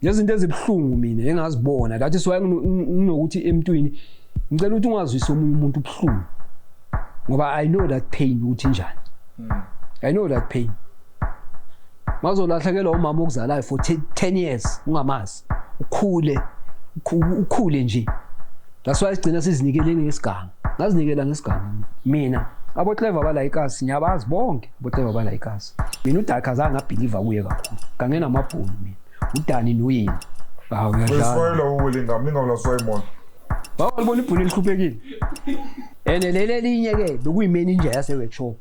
Lezinto ezibhlungu mina engazibona that is why nginokuthi emntwini ngicela ukuthi ungazwisa omunye umuntu ubhlungu ngoba I know that pain ukuthi njani. I know that pain. Mazolahlekelwa umama okuzalayo for 10 years ungamazi ukhule nje. That's why sigcina sizinikele ngesiganga. Ngazinikela ngesiganga mina. Abo Clever bala ikasi nyabazi bonke abo Clever bala ikasi. Mina uDaka azange abelieve kuye kakhulu. Kangena amabhulu mina. UDani noyini. Hawu uyadlala. Wesifayela uwelinga mina wala Simon. Bawubona ibhulu elihluphekile. Lele linye ke bekuyimeni nje yase workshop.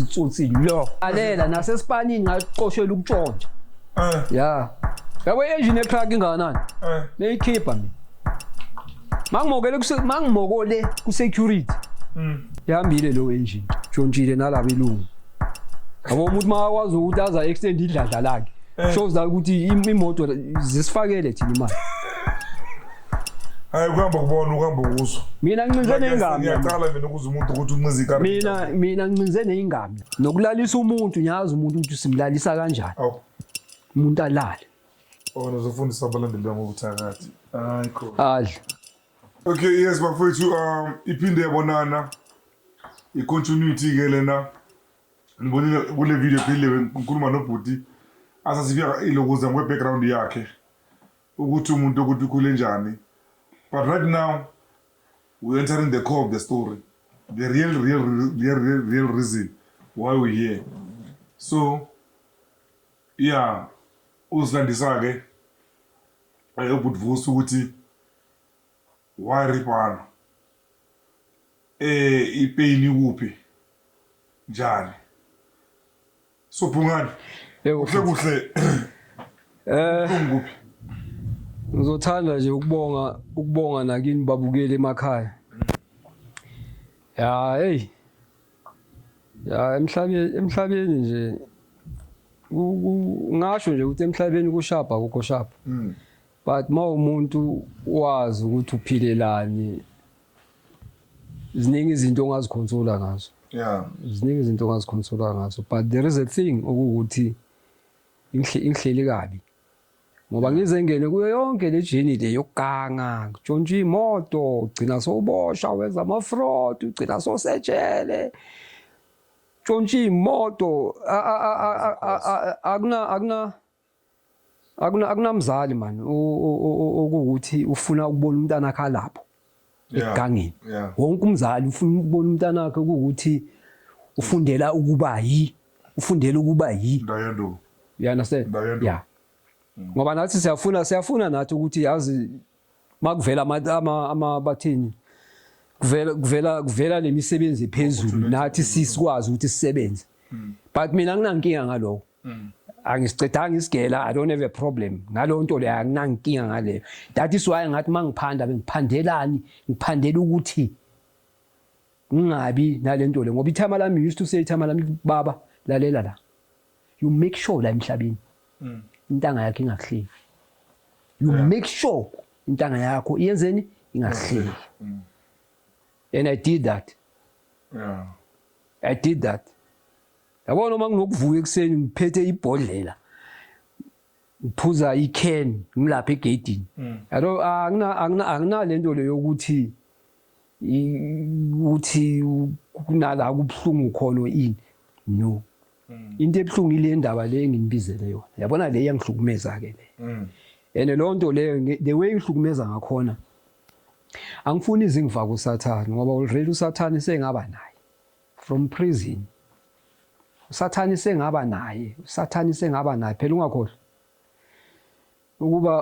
Tsotsi lo. Alela nasespanini ngaqoshelwa ukutshontsha. Yeah. Yabo engine crack inganani? Neyikhipha mina. Mangimokole ku security. Yahambile lo engine. Tshontshile nalabo ilungu. Yabo umuntu makwazi ukuthi aza extend idladla lakhe. Shows la ukuthi imoto zisifakele thina imali. Hayi kuhamba uhamba ukuzwa. Mina ngincinze nengami. Ngiyaqala mina ukuze umuntu ukuthi unqize ikari. Mina ngincinze nengami. Nokulalisa umuntu ngiyazi umuntu ukuthi simlalisa kanjani. Umuntu alale. Nizofundisa abalandeli bami ubuthakathi. Hayi cool. Adla. Okay, yes bafethu iphinde yabonana. I-continuity ke lena. Ngibonile kule video phile ngikhuluma nobhuti asasifika ilokuza ngwe-background yakhe ukuthi umuntu ukuthi ukhule njani. But right now we're entering the core of the story, the real reason why we're here. So yeah, usilandisa ke ubutvusa ukuthi why ripana ipain kuphi njani. So Phungani kuhle kuphi. Ngizothanda nje ukubonga nakini babukeli emakhaya. Ya hey. Ya emhlabeni nje ngasho nje ukuthi emhlabeni kushapa akukho shapa. But umuntu wazi ukuthi uphilelani. Ziningi izinto ongazicontrola ngazo. Yeah. Ziningi izinto ongazicontrola ngazo. But there is a thing ukuthi ingihleli kabi. Ngoba ngizengene kuyo yonke le journey le yokuganga, ntshontsha imoto, ugcina sowubosha wenza ama-fraud, ugcina sowusetshele. Ntshontsha imoto akunamzali man okuthi ufuna ukubona umntana akhe lapho egangeni. Wonke umzali ufuna ukubona umntana akhe ukuthi ufundela ukuba yi. Ndayendo. You understand? Yeah. Ngoba nathi siyafuna nathi ukuthi yazi makuvela bathini kuvela lemisebenzi ephezulu nathi sikwazi ukuthi sisebenze. But mina nginankinga ngaloko. Angisicedanga isigela, I don't have a problem. Ngalo nto le anginankinga ngale. That is why ngathi mangiphanda bengiphandelani, ngiphandela ukuthi ngingabi nalento le ngoba ithama lami used to say ithama lami baba lalela la. You make sure la emhlabeni. Intanga yakhe ingahleli. You make sure intanga yakho iyenzeni ingahleli. And I did that. Yeah. I did that. Yabona uma nginokuvuka ekseni ngiphethe ibhodlela. Ngiphuza ican ngilapha egedini. Yabo angina lento le yokuthi kunala kubhlungu khona ini. No. Into ebhlungu ile ndaba le engibizele yona. Yabona le iyangihlukumeza ke le. And lo nto le the way ihlukumeza ngakhona angifuni izingivaka uSathane ngoba already uSathane sengaba naye from prison. uSathane sengaba naye phela ungakhohlwa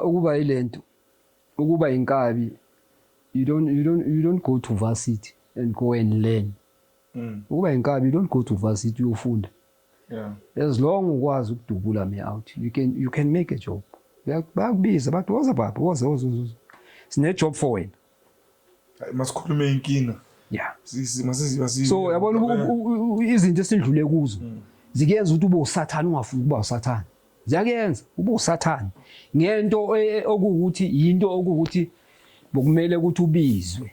ukuba ilento ukuba inkabi you don't go to varsity and go and learn. Ukuba inkabi you don't go to varsity uyofunda. Yeah. As long ukwazi ukudubula me out you can make a job. Bakubiza bathi woza baba woza sine job for wena. Masikhulume inkinga. Yeah. Masizi. So yabona izinto esindlule kuzo zikenza ukuthi ube uSathane ungafuni ukuba uSathane. Ziyakenza ube uSathane. Ngento okuwukuthi into okuwukuthi bokumele ukuthi ubizwe.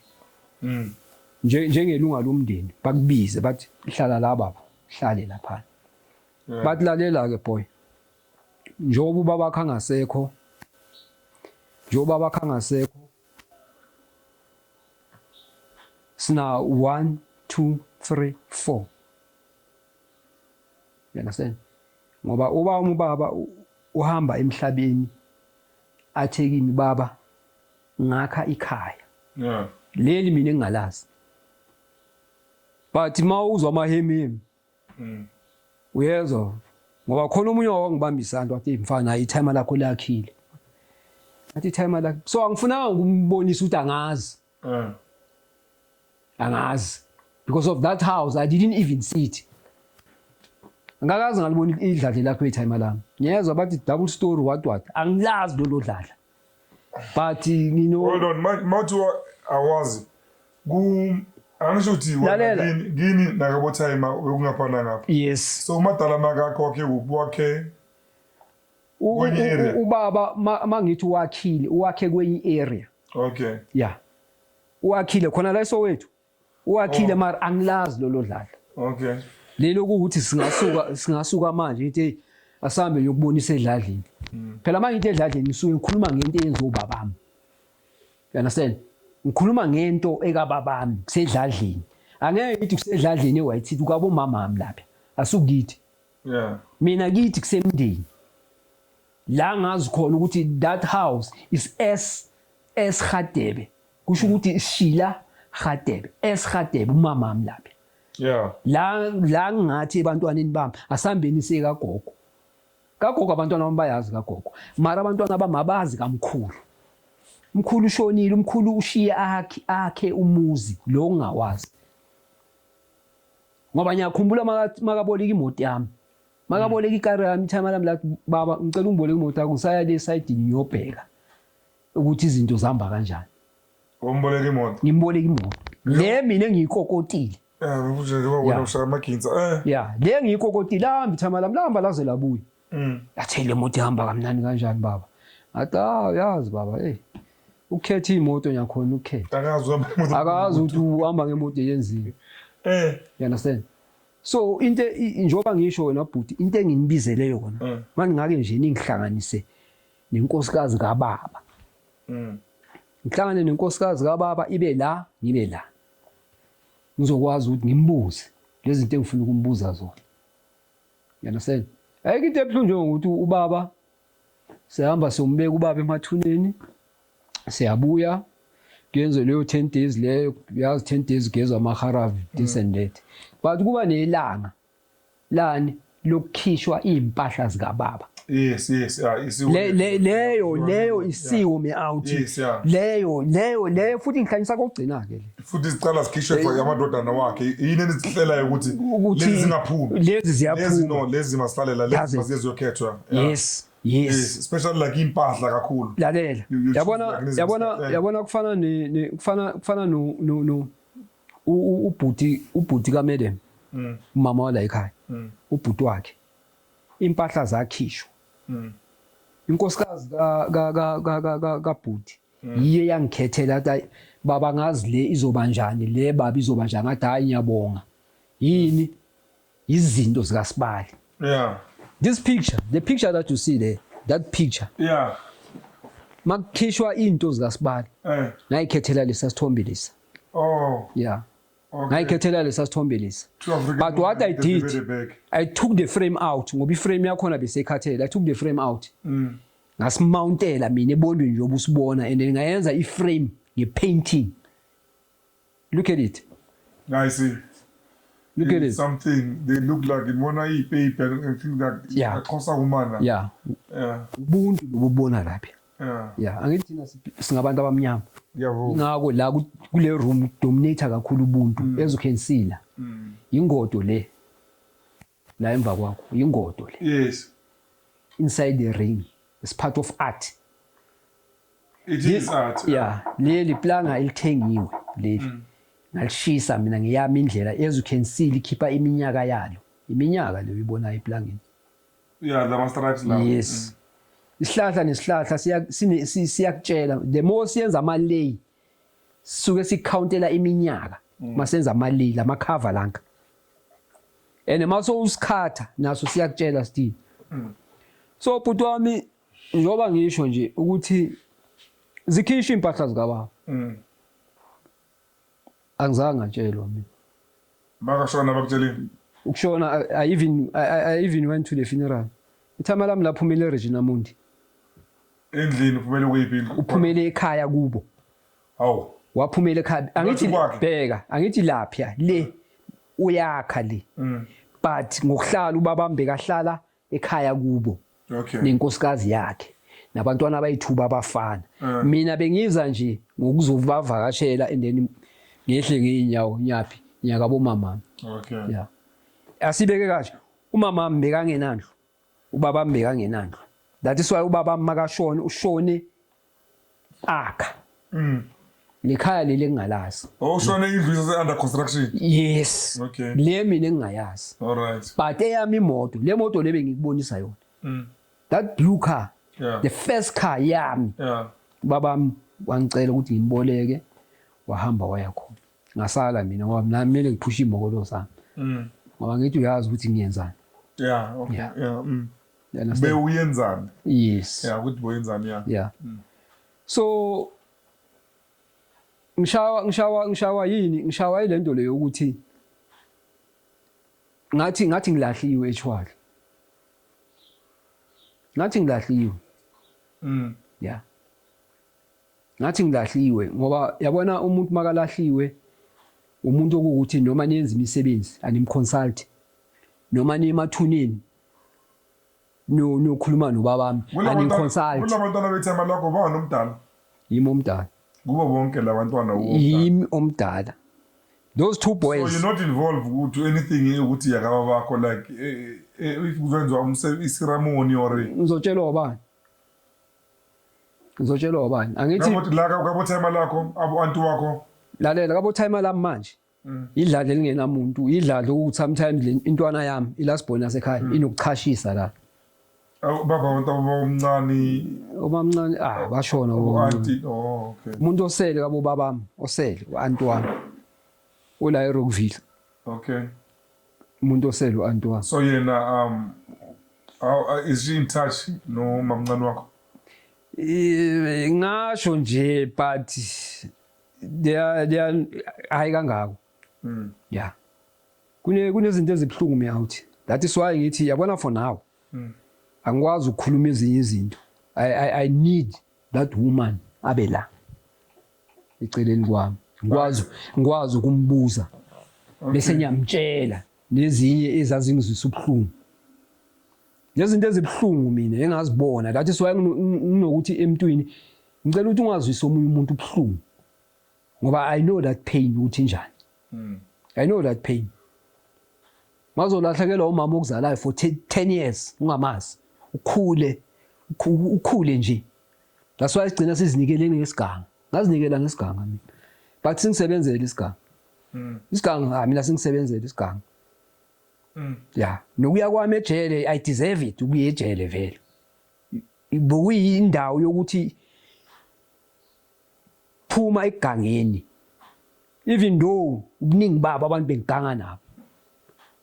Njengelunga lomndeni bakubize bathi hlala la baba hlale lapha. Bathi lalela ke boy. njengoba ubaba khangasekho sina 1 2 3 4 you understand ngoba ubaba uhamba emhlabeni athe kimi baba ngakha ikhaya yeah leli mina engingalazi but mawuzwa amahememi uyezwa ngoba khona umunye wangibamba isandla wathi mfana itime lakho lakhile athi itime lakho so angifunanga ukumbonisa ukuthi angazi because of that house I didn't even see it ngakazi ngalibona idladle lakho itime lami ngiyezwa bathi double story what angilazi lo dladla but you know hold on mawuthi awazi angisho ukuthi ngini nakabo time okungapana ngapha yes so umadala makakho wakhe ubaba mangithi wakhe kwenye area okay yeah wakhile khona la eSoweto wakhile mara angilazi lo dladla okay lelo ukuthi singasuka manje ithi asambe yokubonisa edladleni phela mangithi edladleni ngisuke ngikhuluma ngento eyenziwa ubabami you understand ngikhuluma ngento ekababami kusedladleni angeke ngithi kusedladleni eWhite ukabo mama wami lapha asukithi yeah mina kithi kusemndeni la ngazi khona ukuthi that house is S Khadebe kusho ukuthi isishila Khadebe S Khadebe umama wami lapha yeah la ngathi ebantwaneni bami asambeni sekagogo abantwana bami bayazi kagogo mara abantwana bami abazi kamkhulu umkhulu ushonile umkhulu ushiye akhe umuzi lo ungawazi ngoba ngiyakhumbula makaboleka imoto yami makaboleka ikari yami time lami la baba ngicela ungiboleke imoto yakho ngisaya le side ngiyobheka ukuthi izinto zihamba kanjani ngimboleka imoto le mina engiyikokotile wena ushaya amaginza le ngiyikokotile hamba time lami lamba laze labuya athi le moto ihamba kamnani kanjani baba athi yazi baba ukhetha imoto yakhona ukhetha akazi ukuthi uhamba ngemoto yenziwe you understand so into njoba ngisho wena bhuti into enginibizele yona mangingake nje ningihlanganise nenkosikazi kaBaba ngihlangane nenkosikazi kaBaba ibe la ngibe la ngizokwazi ukuthi ngimbuze lezi zinto engifuna ukumbuza zona you understand ayike into ebuhlungu ukuthi ubaba sihamba sombeka ubaba emathuneni siyabuya kuyenze leyo 10 days leyo yazi 10 days gezwa amaharavi this and that but kuba nelanga lani lokukhishwa impahla zikaBaba yes leyo isiko me out leyo futhi ngihlanyisa kokugcina ke futhi sicala sikhishwe for amadodana wakhe yini enizihlela ukuthi lezi zingaphumi lezi ziyaphuma lezi masalela lezi mazizokhethwa yes especially like impahla kakhulu lalela yabona kufana no ubhuti kaMadam umama wala ekhaya ubhuti wakhe impahla zakhishwa inkosikazi kabhuti yiye yangikhethela ukuthi baba ngazi le izobanjani le baba izobanjani ngathi hayi ngiyabonga yini izinto zikaSibali this picture the picture that you see there that picture makukhishwa into zikaSibali ngayikhethela lesa sithombe lesa ngayikhethela lesa sithombe lesa but what I did I took the frame out ngoba iframe yakhona bese ekhathela I took the frame out ngasimountela mina ebondweni nje obusibona and ngayenza iframe ngepainting look at it I see look at it something they look like in one eye paper and feel that akhosa kumana ubuntu lobubona lapha angithi thina singabantu abamnyama ngako la kule room dominator kakhulu ubuntu ezokhensila ingodo le la emva kwakho ingodo le inside the ring is part of art it is art leli planga elithengiwe leli ngalishisa mina ngiyami indlela ezokhensila ikhipha iminyaka yalo iminyaka leyo ibona iplangeni la mastripes la yes isihlahla nesihlahla siyakutshela the more siyenza amalay suke sikountela iminyaka masenza amalay lama cover lanka and maso usikhatha naso siyakutshela still So bhuti wami njoba ngisho nje ukuthi zikhisha impahla zikababa. Angizange ngatshelwa mina. Bakashona bakutsheleni. Ukushona I even went to the funeral. Ithama lami laphumele Regina Mundi. Endlini uphumele kuyiphi? Uphumele ekhaya kubo. Hawu. Waphumele ekhaya. Angithi bheka, angithi lapha le uyakha le. But ngokuhlala ubabambe kahlala ekhaya kubo. Okay. Nenkosikazi yakhe. Nabantwana abayithuba abafana. Mina bengiza nje ngokuzovavakashela and then ngehle ngeinyawo nyapi nyaka bomama. Okay. Yeah. Asibeke kaje. Umama mbeka ngenandlu. Ubaba mbeka ngenandlu. That is why ubaba makashona ushone akha. Lekhaya leli ngingalazi. Oh shone indlu under construction. Yes. Okay. Le mina engingayazi. All right. But eyami imoto, le moto lebe ngikubonisa yona. That blue car. Yeah. The first car yami. Yeah. Baba wangicela ukuthi ngimboleke wahamba waya khona. Ngasala mina ngoba mina kumele ngiphushe imokolo zami. Ngoba ngithi uyazi ukuthi ngiyenzani. Yeah, okay. Yeah. Be uyenzani? Yes. Yeah, ukuthi boyenzani yeah. Yeah. So ngishawa yini? Ngishawa ilento leyo ukuthi ngathi ngilahliwe eChwala. Ngathi ngilahliwe. Yeah. Ngathi ngilahliwe ngoba yabona umuntu makalahliwe umuntu okuthi noma niyenza imisebenzi animconsult noma niemathuneni no khuluma nobabami animconsult. Kulabantwana bethema lakho banomdala. Yimi omdala. Kuba bonke labantwana yimi omdala. Those two boys. So you're not involved to anything ukuthi yakaba bakho like if kuzenzwa umsebenzi ceremony or ngizotshelwa ubani? Ngizotshelwa ubani? Angithi la kabo time lakho abantu wakho lalela kabo time lami manje. Idlala elingenamuntu, idlala ukuthi sometimes intwana yami ilast born yasekhaya inokuchashisa la. Baba abantu omamncane bashona auntie. Oh okay. Umuntu osele kabo babami, osele uanti wami. Ola eRockville. Okay. Umuntu osele uanti wami. So yena is she in touch no mamncane wakho? Ngasho nje but they are hayi kangako. Yeah. Kunezinto ezibhlungu miyawuthi. That is why ngithi yabona for now. Angikwazi ukukhuluma ezinye izinto. I need that woman abe la. Eceleni kwami. Ngikwazi ukumbuza. Bese ngiyamtshela nezinye ezazingizwisa ubhlungu. Lezinto ezibhlungu mina engazibona. That is why nginokuthi emntwini ngicela ukuthi ungazwisa omunye umuntu ubhlungu. Ngoba I know that pain uthi njani. I know that pain. Mazolahlekela umama okuzalayo for 10 years ungamazi. Ukhule nje. That's why sigcina sizinikeleni ngesiganga. Ngazinikela ngesiganga mina. But singisebenzele isiganga. Isiganga mina singisebenzele isiganga. Yeah, nokuya kwami ejele I deserve it ukuya ejele vele. Bokuyindawo yokuthi phuma egangeni. Even though ubuningi babo abantu bengiganga nabo.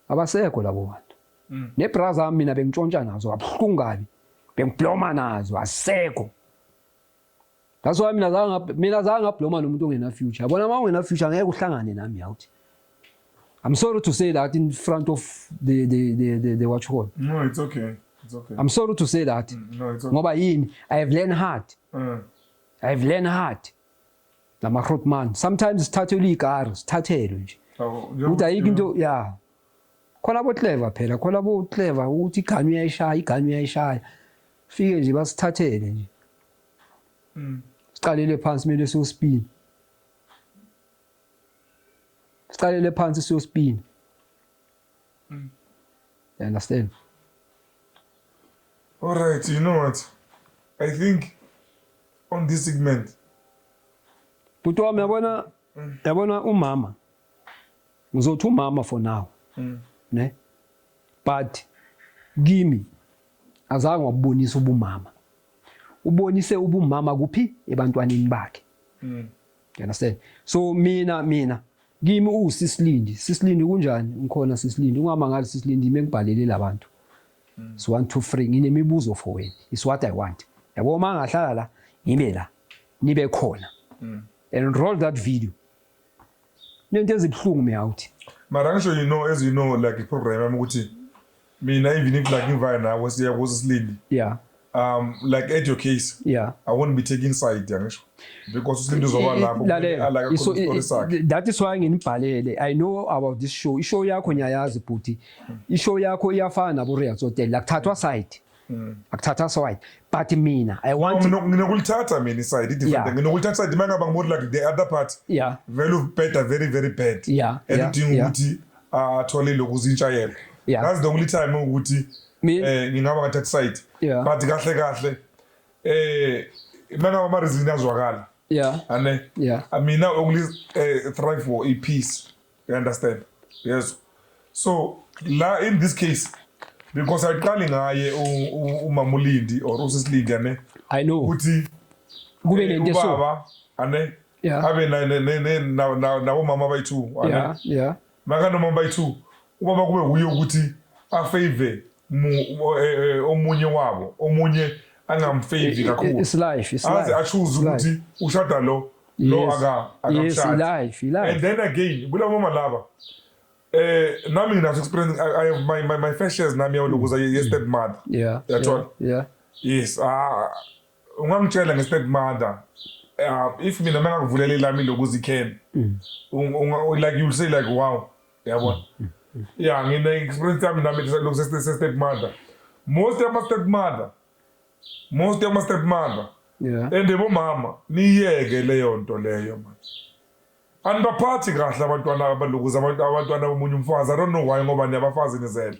Abasekho labo bantu. Nebrother wami mina bengitshontsha nazo abhlungu kabi. Bengibloma nazo asekho. That's why mina zange ngabloma nomuntu ongena future. Yabona uma ungena future ngeke uhlangane nami yawuthi. I'm sorry to say that in front of the watch hall. No, it's okay. It's okay. I'm sorry to say that. No, it's okay. Ngoba yini? I have learned hard. I've learned hard. Lama man. Sometimes sithathelwe igari, sithathelwe nje. Uthi ayikho into yeah. Khona bo clever phela, khona bo clever ukuthi iganu uyayishaya. Fike nje basithathele nje. Siqalele phansi mele siyospin. Siqalele phansi siyospin. You understand? All right, you know what? I think on this segment But wami yabona umama. Ngizothi umama for now. Ne? But kimi azange wabonisa ubumama. Ubonise ubumama kuphi ebantwaneni bakhe. You understand? So mina kimi uSisilindi. Sisilindi kunjani? Ngikhona Sisilindi. Ungama ngathi Sisilindi mengibhalele labantu. It's 1 2 3 nginemibuzo for wena. It's what I want. Yabo mangahlala la ngibe la. Nibe khona. And roll that video. Nento ezibhlungu me out. Mara ngisho as you know like iprogram yami ukuthi mina even if like ngivaya nawe siya kusisilindi. Yeah. Like at your case. Yeah. I won't be taking side ngisho. Because usilindi uzoba lapho like story sakhe. That is why nginibhalele. I know about this show. Ishow yakho ngiyayazi bhuti. Ishow yakho iyafana nabo Real Hotel. Akuthathwa side. Akuthatha side. But mina I want nginokulithatha mina side different. Nginokulithatha side mangaba ngibona like the other part. Yeah. Very bad, very very bad. Yeah. And udinga ukuthi athole lokuzintshayela. Yeah. That's the only time ukuthi ngingaba ngathatha side. Yeah. But kahle mangaba ama reason azwakala. Yeah. Ane. Yeah. I mean now only thrive for a peace. You understand? Yes. So in this case because I qali ngaye uMamulindi or uSisilindi ane. I know. Uthi kube lento so. Ubaba ane. Yeah. Abe na umama bayi2 ane. Yeah. Yeah. Maka no mama bayi2 ubaba kube uye ukuthi afavor omunye wabo omunye angamfavor kakhulu. It's life. It's life. Aze achoose ukuthi ushada lo akamshada. Yes, life. And then again bula mama laba nami nginazo experience I have my first shares nami yawukuza step mother. Yeah. Yeah. Yes, ungangitshela nge-stepmother if mina mangakuvulele lami lokuzi can like you'll say like wow yabona. Yeah, ngine experience yami nami lokuze stepmother. Most of my stepmother. Yeah. And bomama niyeke leyo nto leyo man. Anibaphathi kahle abantwana abalokuza abantwana bomunye umfazi. I don't know why ngoba niyabafazi nizele.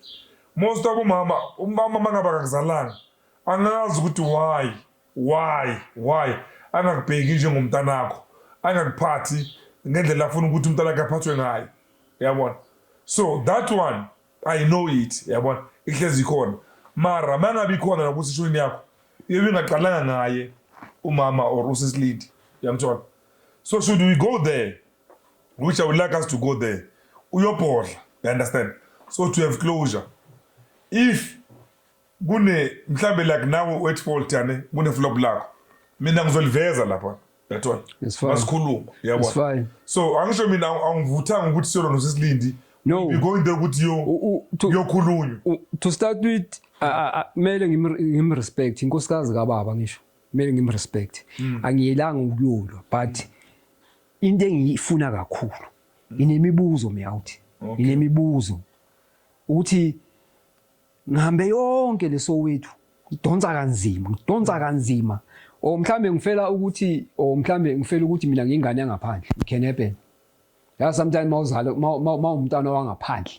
Most of umama mangaba kakuzalanga angazi ukuthi why angakubheki njengomntanakho angakuphathi ngendlela afuna ukuthi umntana wakhe aphathwe ngayo yabona. So that one I know it yabona ihlezi khona mara mangabi khona nakusishoni yakho ibingaqalanga ngaye umama or uSisilindi yamthola. So should we go there, which I would like us to go there, uyophola, you understand? So to have closure, if kune mhlambe like now at fault yane kune flop lakho mina ngizoliveza lapha yathola masikhuluma yabona. It's fine. So angisho mina angivuthanga ukuthi solo noSisilindi no we going there ukuthi yokhulunywa. To start with mele ngimrespect inkosikazi kaBaba ngisho mele ngimrespect angiyelanga ukuyolwa but into engiyifuna kakhulu inemibuzo meyawuthi inemibuzo ukuthi ngihambe yonke leso wethu ngidonsa kanzima o mhlambe ngifela ukuthi mina ngingane ngaphandle can happen. Yeah, sometimes mawuzala umntana wangaphandle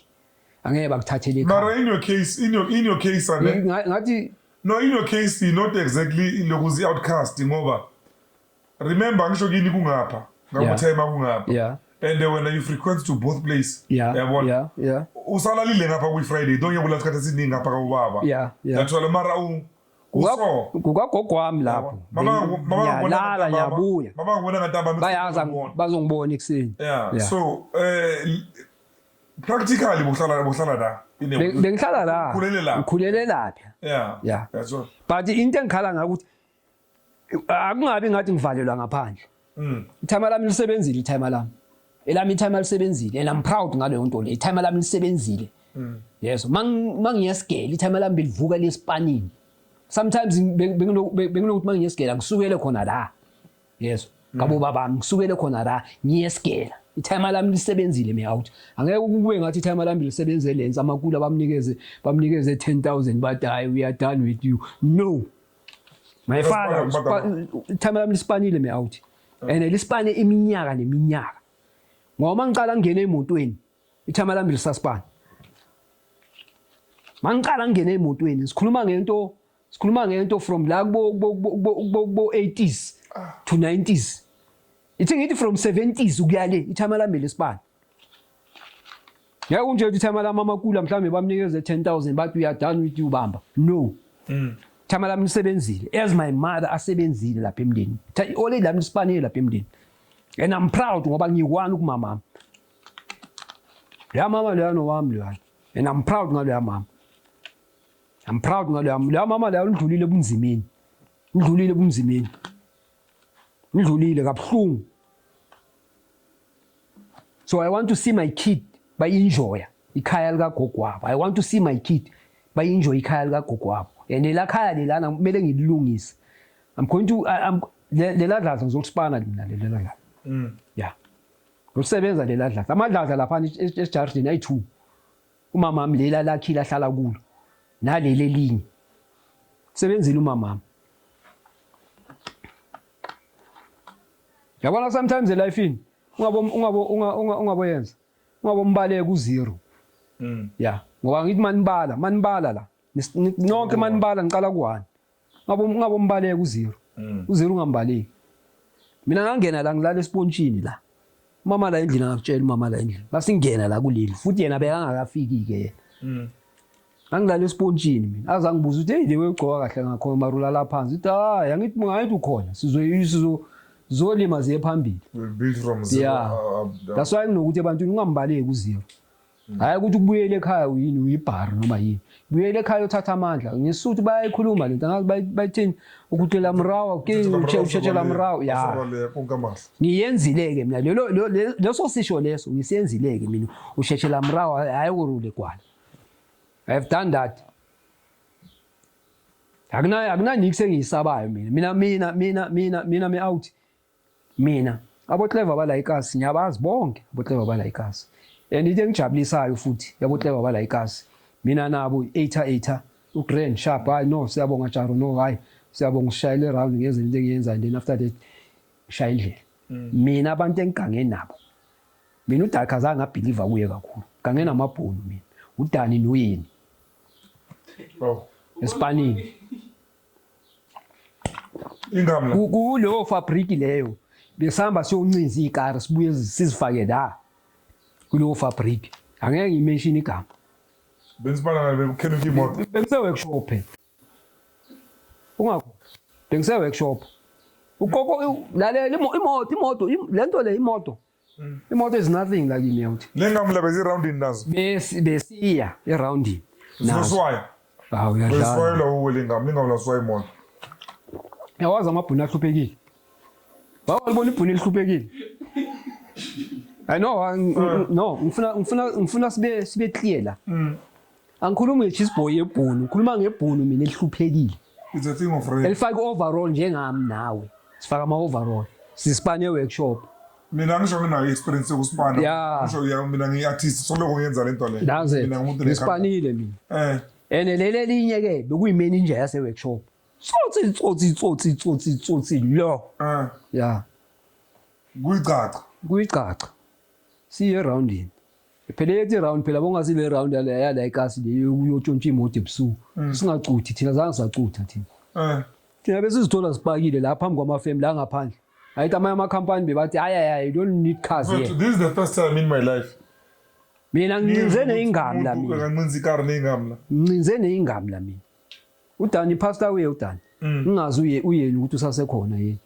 angeke bakuthathele ekhaya. Mara in your case ngathi no in your case you're not exactly lokuzi outcast ngoba remember ngisho kini kungapha ngakutema kungapha. Yeah. And when you frequent to both place yeah. usalalile ngapha ku Friday don't you kulasikhathi esiningi ngapha kaBaba. Yeah. Yathola mara kukagogo wami lapho ngiyalala ngiyabuya mama ngibona ngathi abami bayaza bazongibona ekseni. Yeah. So practically bohlala la bengihlala la ngikhulele lapha. Yeah. That's all. But into engikhala ngakuthi akungabi ngathi ngivalelwa ngaphandle. Ithama lami lisebenzile ithama lami. Elami ithama lisebenzile and I'm proud ngaleyo nto le ithama lami lisebenzile. Yes, mangiyesgela ithama lami belivuka lespanini. Sometimes benginokuthi mangiyesgela ngisukele khona la. Yes, ngabo baba ngisukele khona la ngiyesgela. Ithama lami lisebenzile me out. Angeke kube ngathi ithama lami lisebenze lenza amakulu bamnikeze 10,000 but we are done with you. No. My father ithama lami lispanile me out. And lispane iminyaka neminyaka. Ngoba ngiqala ngene emotweni ithama lami lisaspana. Mangiqala ngene emotweni sikhuluma ngento from la kubo 80s to 90s. Ithi ngithi from 70s ukuyale ithama lami lesipana. Ngeke unje ithama lami amakula mhlambe bamnikeze 10,000 but we are done with you bamba. No. Ithama lami lisebenzile as my mother asebenzile lapha emndeni. Ole lami lispanile lapha emndeni. And I'm proud ngoba ngiyikwana kumama. Ya mama lo wami lo. And I'm proud ngalo ya mama. I'm proud ngalo la mama la udlulile ebunzimeni. Udlulile ebunzimeni. Udlulile kabuhlungu. So I want to see my kid by enjoy ikhaya lika gogo wabo. I want to see my kid by enjoy ikhaya lika gogo wabo. And la khaya lelana kumele ngilungise. I'm going to leladlaza ngizokusipana mina leladlaza. Yeah. Usebenza leladlaza. Amadlaza lapha eJardini ayi2. Umama wami lela lakhila hlala kulo. Nalele linye. Sebenzile umama wami. Yabona sometimes life in ungaboyenza. Ungabombaleka u0. Yeah. Ngoba ngithi manibala la. Nonke manibala ngiqala ku1. Ungabombaleka u0. U0 ungambaleki. Mina ngangena la ngilala espontshini la. Mama la endlini ngakutshela mama la endlini. Basingena la kuleli. Futhi yena bekangakafiki ke. Angilala espontshini mina. Azangibuza ukuthi hey lewe ugcoka kahle ngakho marula la phansi. Uthi hayi angithi ngayithi ukhona. Zolima ziye phambili. Build from zero. Yeah. That's why nginokuthi abantu ungambaleki u0. Hayi ukuthi ubuyele ekhaya uyini uyibhari noma yini. Buyele ekhaya uthatha amandla. Ngisuthu bayayikhuluma lento ngathi bayithini ukuthela mrawa ke usheshela mrawa. Yeah. Ngiyenzileke mina leso sisho leso ngisiyenzileke mina usheshela mrawa hayi urule kwala. I have done that. Akuna nikse ngiyisabayo mina me out. Mina abo clever bala ikasi ngiyabazi bonke abo clever bala ikasi. And into engijabulisayo futhi yabo clever bala ikasi. Mina nabo 8 uGrand Sharp hayi no siyabonga Jaro no hayi siyabonga ushayile around ngenze into engiyenza and then after that shaya indlela. Mina abantu engigangene nabo. Mina uDaka azange abelieve kuye kakhulu. Gange namabhunu mina. uDani noyini. Oh. Espanini. Ingamla. Kuleyo fabric leyo. Besihamba siyoncinza ikari sibuye sizifake la. Kuleyo fabric. Angeke ngimention igama. Bensibana ngabe ukhenuka imoto. Bengise workshop phela. Ungakho. Bengise workshop. Ukoko lalela imoto lento le imoto. Imoto is nothing like imount. Lengamla bezi rounding nazo. Besiya erounding. Naswaya. Hawu yadlala. Beswaya la lengamla swaya imoto. Yawazi amabhunu ahluphekile. Bawalibona ibhunu elihluphekile. I know no ngifuna sibe clear la. Angikhulumi ngeCheeseboy yebhunu, ngikhuluma ngebhunu mina elihluphekile. It's a thing of rain. Elifaka overall njengami nawe. Sifaka ama overall. Sisipane workshop. Mina ngisho nginayo experience yokuspana. Yeah. Ngisho mina ngiartist soloko ngiyenza lento le. Mina ngumuntu nesipanile mina. Lele linye ke bekuyimanager yase workshop. Tsotsi lo. Yeah. Kuyicaca. Siye roundini. Phela yethi round phela bongasile round la ikasi le uyotshontsha imoto ebusuku. Singacuthi thina zange sacutha thina. Thina bese sizithola sipakile la phambi kwamafemi la ngaphandle. Ayithi ama company bebathi hayi you don't need cars here. This is the first time in my life. Mina nginze neingamla mina. Ngingenza ikari neingamla. Nginze neingamla mina. uDani pastor uye uDani. Ungazi uyeni ukuthi usasekhona yini.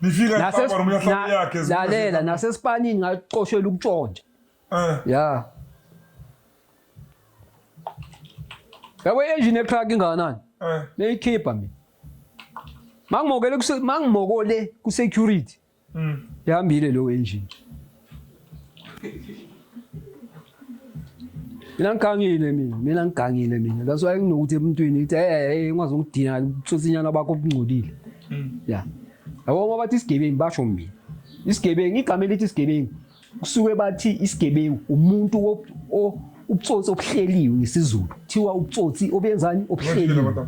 Nifika lapha nomnye hlalo yakhe lalela nasespanini ngacoshela ukutshontsha. Yeah. Yabo engine etruck inganani? Neyikhipha mina. Mangimokole ku security. Yahambile lo engine. Mina ngigangile mina. That's why nginokuthi emntwini uthi hey ungaze ungidina utsosinyana bakho obungcolile. Yeah. Yabo bathi isigebengu basho mina. Isigebengu igama elithi isigebengu kusuke bathi isigebengu umuntu ubutsotsi obuhleliwe ngesizulu. Thiwa ubutsotsi obenzani obuhleliwe.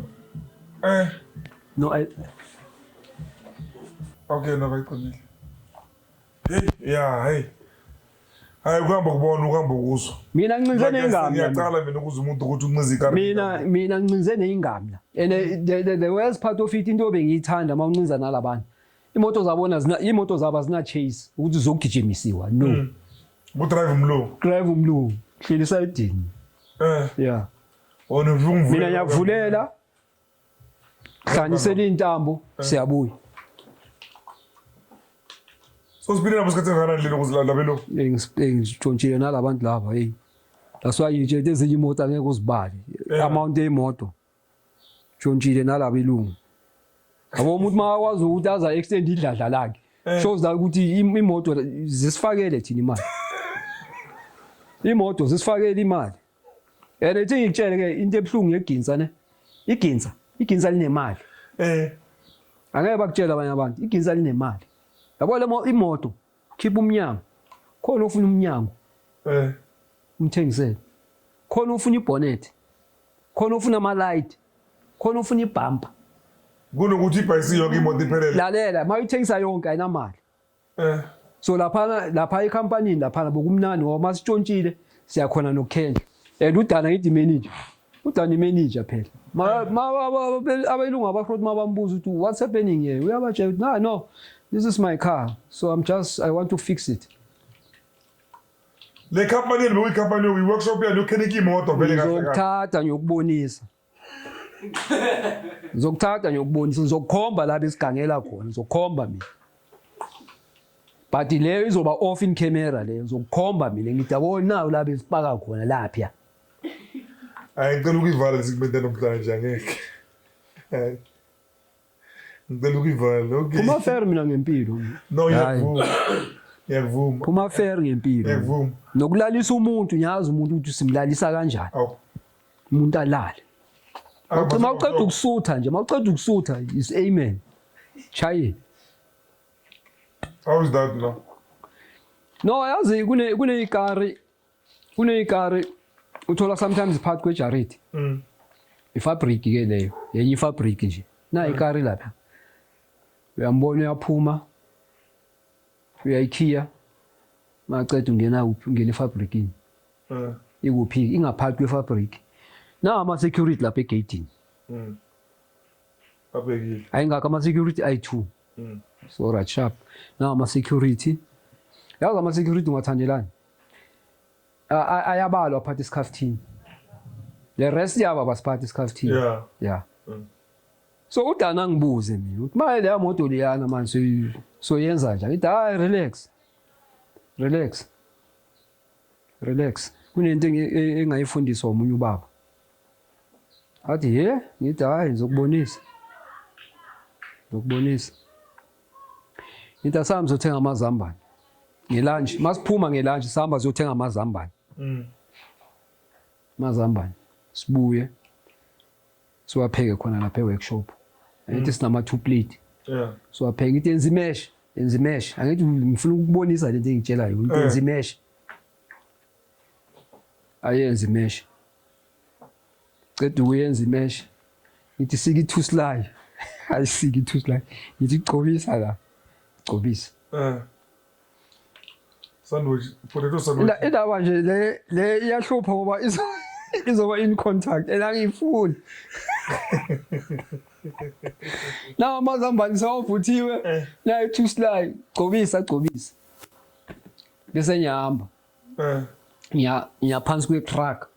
No Okay no bayiqonile. Hey. Hayi ukuhamba kubona ukuhamba ukuzwa. Mina ngincinze neingamla. Ngiyaqala mina ukuze umuntu ukuthi uncinze ikari. Mina ngincinze neingamla. And the worst part of it into bengiyithanda mawuncinza nalabantu. Imoto zabo zina chase ukuthi uzogijimisiwa. No. Bu drive umlo. Hleli sayidini. Yeah. Ona mina ngiyavulela. Khanyisela intambo siyabuya. So sibile nabo sikhathi ngana ndlela ukuzilala belo. Ngitshontshile nalabantu laba hey. That's why ngitshela ezinye imoto angeke uzibali. Amount yemoto. Tshontshile nalabo ilungu. Yabo umuntu makwazi ukuthi aza extend idladla lakhe. Shows la ukuthi imoto zisifakele thina imali. Imoto zisifakele imali. Ethi ngikutshele ke into ebhlungu yeginsa ne. Iginsa linemali. Angeke bakutshela abanye abantu iginsa linemali. Yabo le imoto khipha umnyango. Khona ufuna umnyango. Umthengisele. Khona ufuna ibonnet. Khona ufuna ama light. Khona ufuna ibumper. Kunokuthi ibhayisi yonke imoto iphelele. Lalela mayithengisa yonke ayinamali. So lapha ecompany lapha bokumnandi ngoba masitshontshile siyakhona nokukhendla. Udana ngithi manager. Udana imanager phela. Abayilungu abafront mabambuza ukuthi what's happening here? Uyabajela no. This is my car. So I want to fix it. Le company lo company we workshop ya lokheneki imoto vele kahle. Ngizokuthatha ngiyokubonisa. Ngizokukhomba la besigangela khona. Ngizokukhomba mina. But leyo izoba off in camera leyo. Ngizokukhomba mina ngithi yabona nawo la besipaka khona lapha. Ngicela ukuyivala lesigmente namhlanje angeke. Ngicela ukuyivala. Okay. Kuma fair mina ngempilo. No yakuvuma. Kuma fair ngempilo. Yakuvuma. Nokulalisa umuntu ngiyazi umuntu ukuthi simlalisa kanjani. Umuntu alale. Mawuqeda ukusutha is amen. Chaye. How is that now? No, yazi kune ikari uthola sometimes part kwejarity. Ifabric ke leyo, yenye ifabric nje. Na ikari lapha. Uyambona uyaphuma. Uyayikhiya. Maqeda ungena efabricini. Ikuphi ingaphathi kwefabric. Na ama security lapha egateini. Abekile. Ayingaka ama security i2. So right sharp. Na ama security. Yazi ama security ungathandelani. Ayabalwa phathi isikhaftini. The rest yaba basiphathi isikhaftini. Yeah. So udana ngibuze mina ukuthi manje le moto liyana manje so yenza njani? Ngithi hayi relax. Kunento engayifundiswa umunye ubaba. Athi ngithi hayi ngizokubonisa. Ngithi asambe sothenga amazambane. Ngelunch, masiphuma ngelunch sihamba siyothenga amazambane. Amazambane. Sibuye. Siwapheke khona lapha eworkshop. Angithi sinama 2 plate. Siwapheke ngithi yenza imesh. Angithi ngifuna ukubonisa lento engitshelayo ukuthi yenza imesh. Ayenza imesh. Ceda ukuyenza imesh. Ngithi siki 2 slide. Ayisiki 2 slide. Ngithi gcobisa la. Gcobisa. Sandwich, potato sandwich. Indaba nje le iyahlupha ngoba izoba in contact engangifuni. Na amazambane sawuvuthiwe la 2 slide gcobisa. Bese ngiyahamba. Ngiyaphansi kwe truck.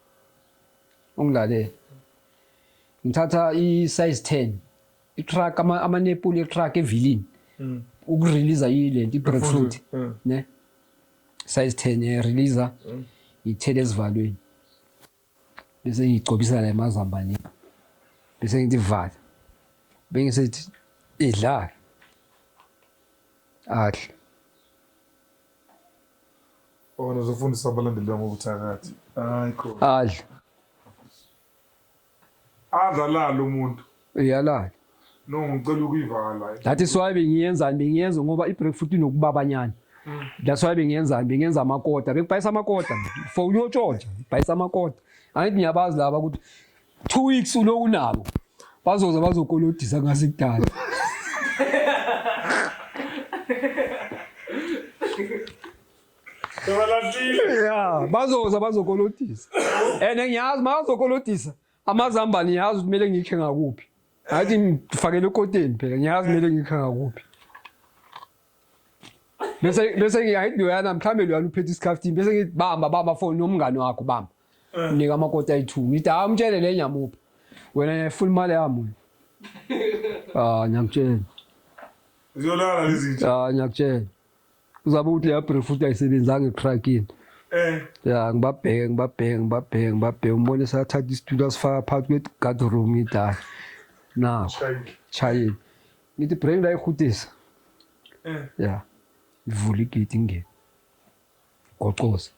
Ungilale. Ngithatha i-size 10. I-truck amanepuli e-truck evilini. Ukurelease ilento i-breadfruit. Ne? Size 10 release ithele esivalweni. Bese ngigcobisa la emazambane. Bese ngithi vala. Bengisethi idlala. Ahle. Uzofundisa abalandeli ngobuthakathi. Hayi kho. Adla. Adlala umuntu. Uyalala. No ngicela ukuyivala. That is why bengiyenza ngoba i-breadfruit inokubabanyana. That's why bengiyenza amakota. Bekubhayisa amakota. For uyotshontsha, bhayisa amakota. Angithi ngiyabazi laba ukuthi 2 weeks uloku nabo. Bazokolodisa ngasekudala. Yeah, bazokolodisa. Ngiyazi bazokolodisa. Amazambane ngiyazi ukuthi kumele ngikhe ngakuphi. Athi ngifakele ekoteni phela ngiyazi kumele ngikhe ngakuphi. Bese ngiyayithi uyana mhlambe lo yana uphethe isikhaftini bese ngithi bamba phone nomngane wakho bamba. Nika amakota ayi2. Ngithi amtshele le nyamuphi. Wena full mali yami. Ngiyakutshela. Uzolala lezi. Ngiyakutshela. Uzabe uthi ya breadfruit ayisebenzanga etrukini. ya ngibabheke umbone sathatha isitulo asifaka phakathi kwe-guardroom ngidala nawo chayini ngithi bring la ihutisa ya ngivula igeti ngene gocoza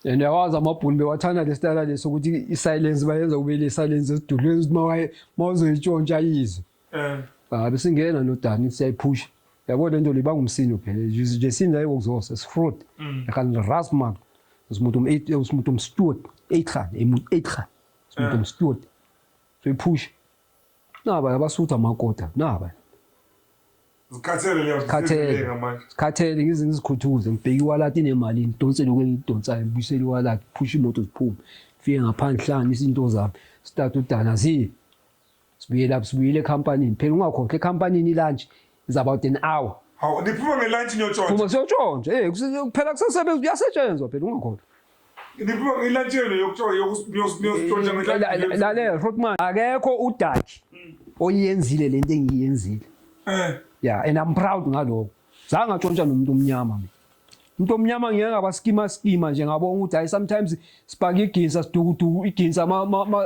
and yawazi amabhunu bewathanda lesitayela leso ukuthi i-silence bayenza kube le-silence esidulweni ukuthi mawuzoyitshontsha yizwe bese ngena nodani siyayiphusha yabo lento libanga umsino phela nje sinda yokuzosa sifruit yakhan rasmark usimuntu umsteward 8 khan usimuntu umsteward so iphusha naba yabasutha amakota naba Zikhathele ngizikhuthuze ngibheka iwalati nemali ngidonsele kwelidonsayo ngibuyisela iwalati phusha imoto ziphume fike ngaphandle hlanganisa into zami start udana sibuyele ecompany phela ungakhokhe ecompany lunch is about an hour hawu niphuma ngelunch niyotshontsha phuma siyotshontsha kuphela kusesebenza uyasetshenzwa phela ungakhokhe niphuma ngelunch yenu yokutshontsha ngelunch lalela Rotman akekho udaki oyenzile lento engiyenzile yeah and I'm proud ngalokho zange atshontsha nomuntu omnyama mina umuntu omnyama ngeke ngabaskima nje ngabona ukuthi hayi sometimes sipaka iginsa sidukuduku iginsa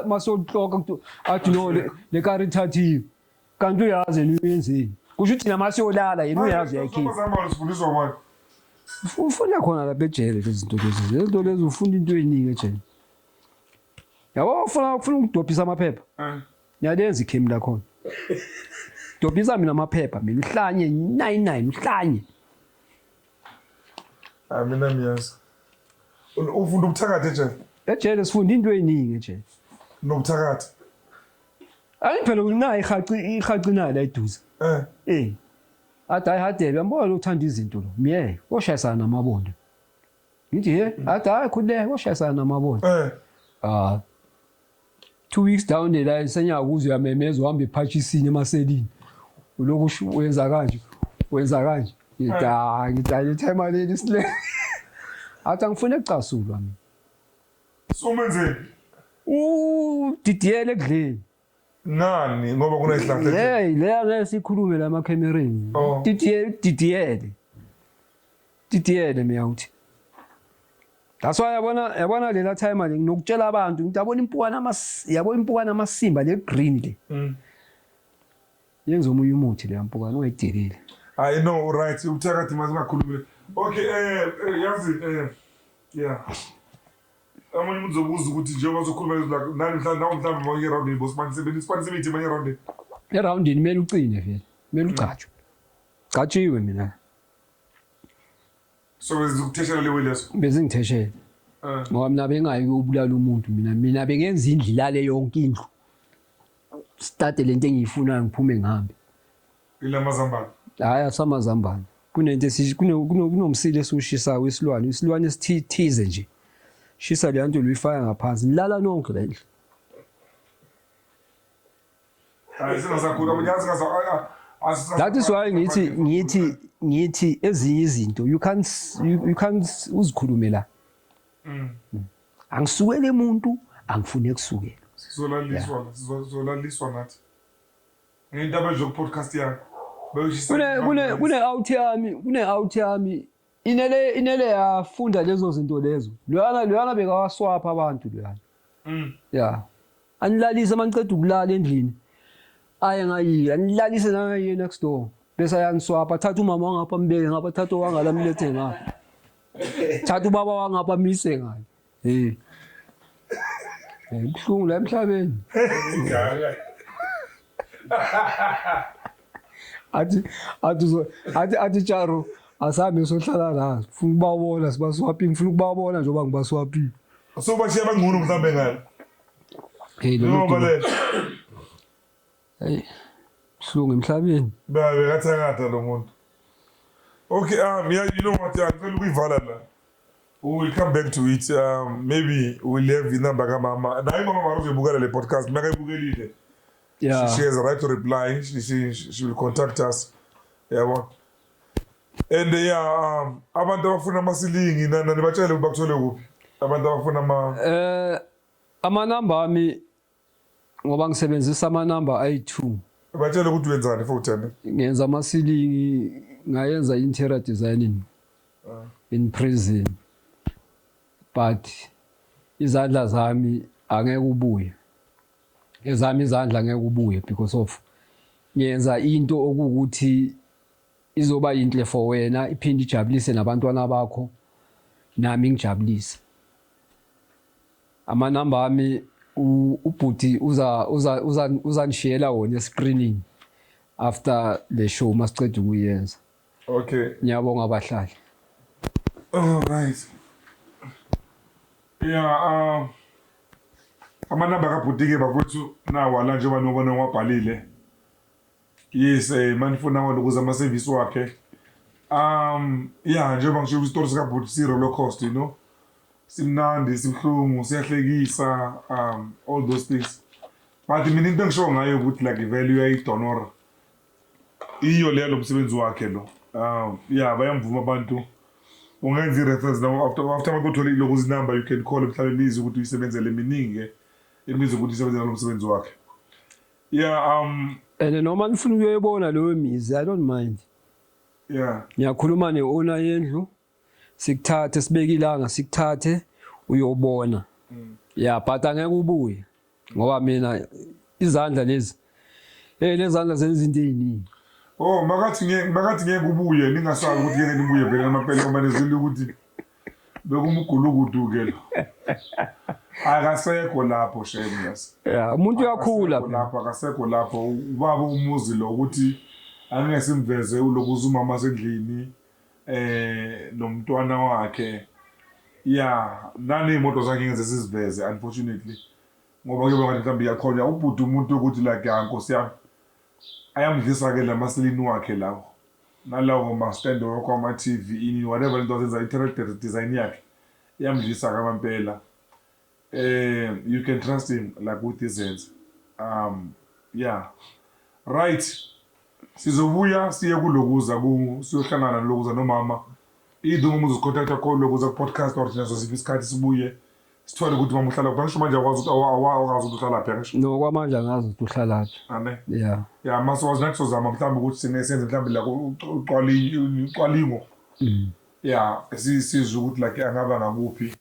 masodhloka athi no le carithative kanti uyazi uyenzeni kusho ukuthi namasiyolala yena uyazi yayikhipha amazama sifundiswa manje ufunda khona lapha ejele lezinto lezi ufunda into eningi ejele yabo ufuna ukudobhisa amaphepha ngiyalenza ikhemi la khona dobhisa mina amaphepha mina uhlanye 99 uhlanye mina miyazi ufunda ubuthakathi ejele sifunda into eningi ejele nobuthakathi phela unayo ihaci nala eduze athi ayihadebe yambona uthanda izinto lo miye oshayisana namabondo ngithi athi hayi khule oshayisana namabondo 2 weeks down the line senyakuze uyamemeza uhamba ephatchisini emaselini uloku wenza kanje ngidala ithema leli sile athi angifune ukucasulwa mina so menzeni didiyele ekudleni nani ngoba kunesihlahla leya sikhulume la makhemereni didiyele miyawuthi that's why yabona lela time le nginokutshela abantu ngiyabona impukana amasimba le green le yenza omunye umuthi le mpukana ungayideleli I know right uthakathi masingakhulume okay yazi yeah amanye umuntu uzobuza ukuthi njengoba uzokhuluma nani mhlawumbe mawuye round ni boss man sibenzisa imithi manje round eroundini mele ucine vele mele ucatshwe catshiwe mina so bezikutheshela lewe leso bezingitheshela ngoba mina bengayi ukubulala umuntu mina bengenza indlilale yonke indlu start lento engiyifunayo ngiphume ngihambe ilamazambane hayi asamazambane kunento kunomsile esushisayo isilwane esithize nje shisa le nto luyifaka ngaphansi nilala nonke la endlu hayi singasakhula abanyazi ngaza that is why ngithi ezinye izinto you can't uzikhulume la angisukele umuntu angifune kusukela sizolaliswa nathi ngindaba nje podcast yakho kune out yami inele yafunda lezo zinto lezo loyana bekawaswapha abantu loyana yeah anilalise maniceda ukulala endlini aye ngayila anilalise nangaye next door bese ayaniswapha thatha umama wangapha mbeke ngapha thatha wangala mlethe ngapha thatha ubaba wangapha mise ngayo kuhlungu la emhlabeni athi Charo asabe sohlala la ufuna ukubabona sibaswaphi ngifuna ukubabona njengoba ngibaswaphi so bashiya bangcono mhlambe ngalo no hey hlungu emhlabeni babe kathakatha lo muntu okay yeah, you know what ngicela ukuyivala la we will come back to it maybe we'll have inamba kamama nayi mama mara uzobukela le podcast mina kayibukelile yeah she has a right to reply she will contact us yabo and abantu abafuna amasilingi nani batshele bakuthole kuphi abantu abafuna amanamba ami ngoba ngisebenzisa amanamba ayi2 batshele ukuthi wenzani futhi ngenza amasilingi ngayenza interior designing in prison but izandla zami angeke ubuye ezami izandla angeke ubuye because of ngiyenza into okuthi izoba inhle for wena iphinde ijabulise nabantwana bakho nami ngijabulise amanamba ami ubhuti uzanishiyela wona escreening after the show masicede ukuyenza. Okay. Ngiyabonga abahlali. Oh right. Yeah, amanamba kabhuti-ke bafowethu nawa la njengoba nobona wabhalile. Yes, manifuna ukuza ama-service wakhe. Yeah, njengoba ngisho isitori sikabhuti si-roller coaster, you know. Simnandi, simhlungu, siyahlekisa, all those things. But mina into engisho ngayo ukuthi like i-value uyayidonora. Iyo leyo lo msebenzi wakhe lo. Yeah, bayamvuma abantu. Ungenza i-reference now after makuthola ilokuzi number you can call mhlawumbe imizi ukuthi uyisebenzele eminingi imizi ukuthi isebenzele lo msebenzi wakhe. Yeah, and noma nifuna ukuyibona leyo mizi I don't mind. Yeah. Ngiyakhuluma ne-owner yendlu sikuthathe sibeke ilanga sikuthathe uyobona. Yeah, but angeke ubuye ngoba mina izandla lezi lezandla zenza into eziningi. Oh, makathi ngeke ubuye ningasazi ukuthi ngeke nibuye vele amaphela uma nezile ukuthi bekumugulukudu ke lo. Akasekho lapho Shameless. Yeah, umuntu uyakhula lapho akasekho lapho ubaba umuzi lo ukuthi angeke simveze ulokuza umama sendlini nomntwana wakhe. Yeah, nani imoto zakhe ngeze siziveze unfortunately. Ngoba ke bangathi mhlawumbe iyakhona ubhuti umuntu ukuthi like Nkosi yami ayamdlisa ke lamasilini wakhe lawo nalawo ma-stand wakho ama-TV ini whatever into azenza i-character design yakhe iyamdlisa kamampela. You can trust him like with his hands. Yeah, right. Sizobuya siye kulokuza siyohlangana lokuza nomama either uma uzozicontact call lokuza ku-podcast or thina sosiphi isikhathi sibuye sithole ukuthi mama uhlala kuphi. Ngisho manje akwazi ukuthi uhlala lapha ngisho no kwamanje angazi ukuthi uhlala laphi. ane Yeah, masowazi nathi sozama mhlawumbe ukuthi senze mhlawumbe la ucwalingo. Yeah, sizwe ukuthi like angaba ngakuphi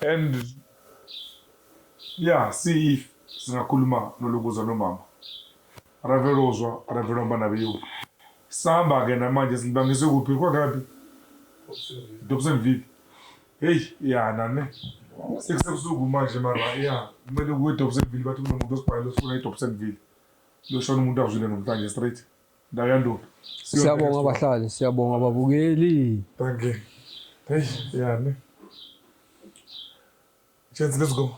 and yeah, see if singakhuluma nolokuza nomama Ravelozwa Ravelomba nabiyo samba ke namanje silibangise kuphi kwakapi Dobsonville. Hey, yeah nane sekusuku manje mara yeah kumele kuwe Dobsonville bathi kunomuntu osibhayela usifuna eDobsonville lo shona umuntu avule nomhlanje straight ndayando. Siyabonga abahlali, siyabonga ababukeli. Thank you. Hey, yeah ne. Chance, let's go.